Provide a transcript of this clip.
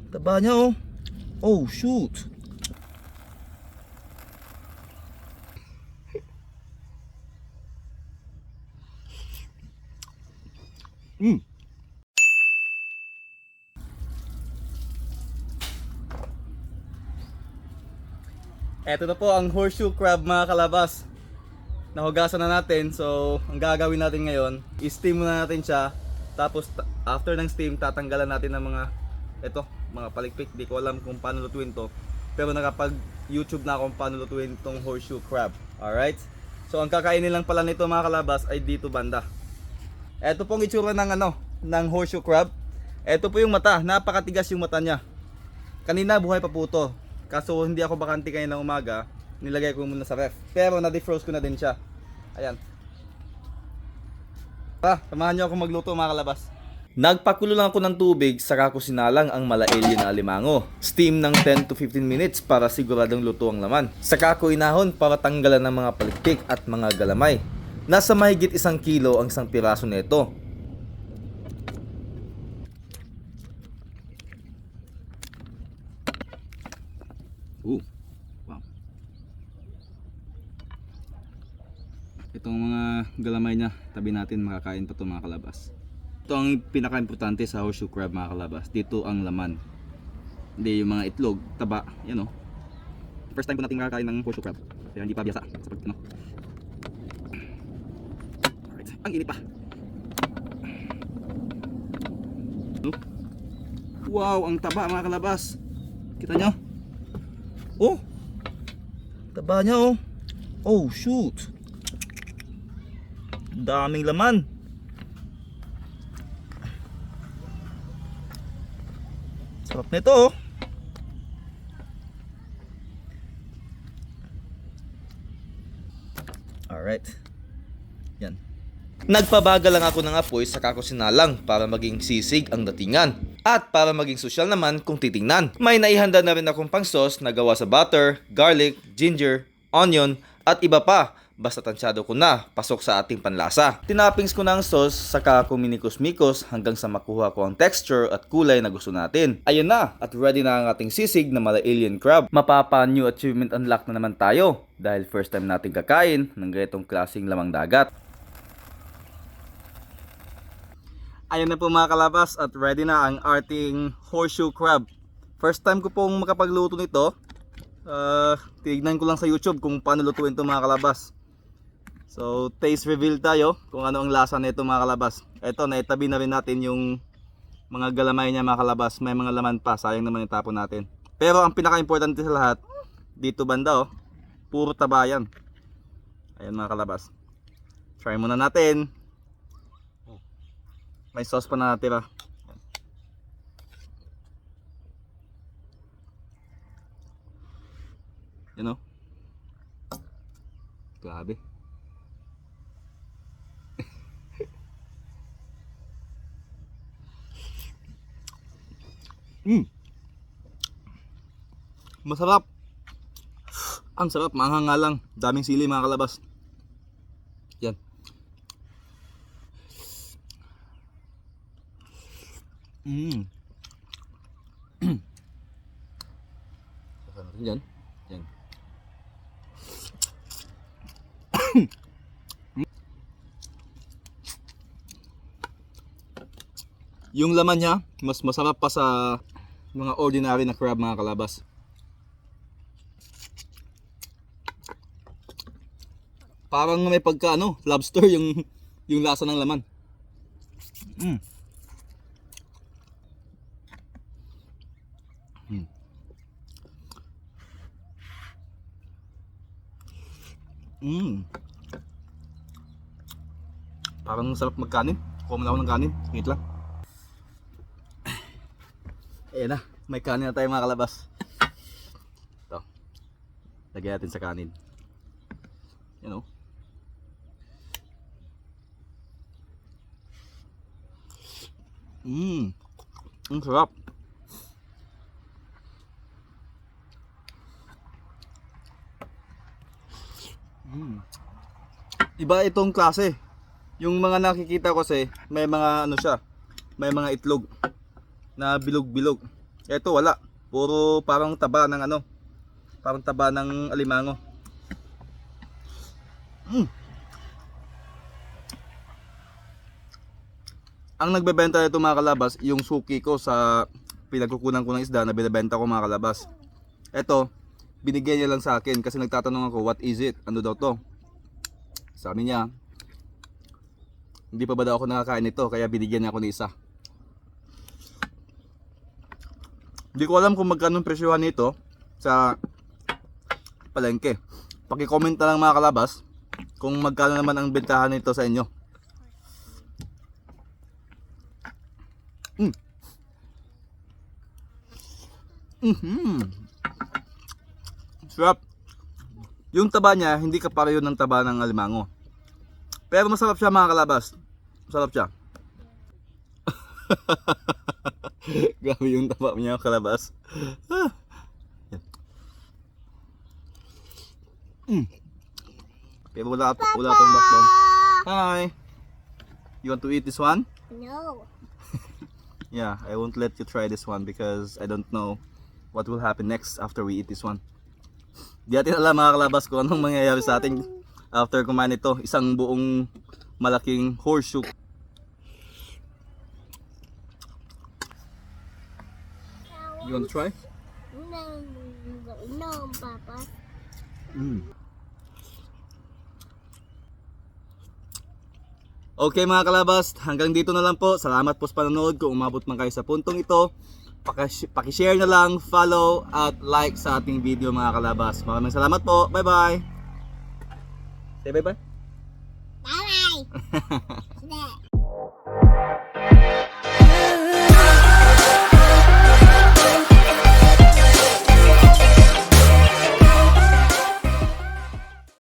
Taba niya oh. Oh shoot. Eto na po ang horseshoe crab mga kalabas. Nahugasan na natin. So ang gagawin natin ngayon, i-steam muna natin siya. Tapos after ng steam, tatanggalan natin ng mga palikpik. Di ko alam kung paano lutuin to. Pero nakapag YouTube na ako kung paano lutuin tong horseshoe crab. Alright? So ang kakainin lang pala nito mga kalabas ay dito banda. Eto pong itsura ng horseshoe crab. Eto po yung mata. Napakatigas yung mata niya. Kanina buhay pa po to. Kaso hindi ako bakante kayo ng umaga, nilagay ko muna sa ref. Pero na-defrost ko na din siya. Ayan. Samahan niyo ako magluto mga kalabas. Nagpakulo lang ako ng tubig, saka ko sinalang ang mala-alien na alimango. Steam ng 10 to 15 minutes para siguradong luto ang laman. Saka ko inahon para tanggalan ng mga palikpik at mga galamay. Nasa mahigit 1 kilo ang isang piraso nito. Wow. Itong mga galamay niya, tabi natin, makakain pa ito mga kalabas. Ito ang pinaka-importante sa horseshoe crab mga kalabas. Dito ang laman. Hindi yung mga itlog, taba, yan o. First time po natin makakain ng horseshoe crab. Kaya hindi pa biasa sa pag Alright, ang init pa. Wow, ang taba mga kalabas. Kita nyo? Oh, taba niya oh. Oh shoot. Daming laman. Sarap nito oh. Alright. Yan. Nagpabagal lang ako ng apoy sa sinalang para maging sisig ang datingan. At para maging sosyal naman kung titingnan. May naihanda na rin akong pang sauce na gawa sa butter, garlic, ginger, onion at iba pa. Basta tansyado ko na, pasok sa ating panlasa. Tinapings ko na ang sauce, saka ko minikos-mikos hanggang sa makuha ko ang texture at kulay na gusto natin. Ayun na, at ready na ang ating sisig na mala-alien crab. Mapapa new achievement unlock na naman tayo dahil first time natin kakain ng ganitong klaseng lamang dagat. Ayun na po mga kalabas at ready na ang ating horseshoe crab. First time ko pong makapagluto nito. Tignan ko lang sa YouTube kung paano lutuin ito mga kalabas. So taste reveal tayo kung ano ang lasa nito mga kalabas. Ito, naitabi na rin natin yung mga galamay niya mga kalabas. May mga laman pa, sayang naman itapon natin. Pero ang pinaka-importante sa lahat, dito banda oh, puro taba yan. Ayan mga kalabas. Try muna natin. May sauce pa na natira. You know? Grabe. Masarap. Ang sarap, maanghang nga lang. Daming sili mga kalabas. Yan. Saka natin dyan. Yan. Yung laman niya, mas masarap pa sa mga ordinary na crab mga kalabas. Parang may pagka lobster yung lasa ng laman. Parang sarap magkanin. Kuha mo na ako ng kanin. Wait lang. Ayan na. May kanin na tayo mga kalabas. Ito. Lagyan natin sa kanin. Yan o. Ang sarap. Iba itong klase. Yung mga nakikita ko kasi may mga siya, may mga itlog na bilog-bilog. Ito wala. Puro parang taba ng ano. Parang taba ng alimango. Ang nagbebenta nito mga kalabas, yung suki ko sa pinagkukunan ko ng isda na binebenta ko mga kalabas. Ito, binigyan niya lang sa akin kasi nagtatanong ako, what is it? Ano daw to? Sabi niya, hindi pa ba daw ako nakakain nito kaya binigyan niya ako ng isa. Hindi ko alam kung magkano presyohan nito sa palengke. Paki-comment na lang mga kalabas kung magkano naman ang bentahan nito sa inyo. Sarap. Yung taba niya, hindi kapareho ng taba ng alimango. Pero masarap siya mga kalabas. Masarap siya. Grabe yung taba niya kalabas. Pero wala tong backbone. Hi. You want to eat this one? No. Yeah, I won't let you try this one because I don't know what will happen next after we eat this one. Di natin alam mga kalabas kung anong mangyayari sa atin after kumain ito. Isang buong malaking horseshoe. You want to try? No, Papa. Okay mga kalabas, hanggang dito na lang po. Salamat po sa panonood. Kung umabot man kayo sa puntong ito, pakishare na lang, follow at like sa ating video mga kalabas. Maraming salamat po. Bye bye. Say bye bye. Bye-bye.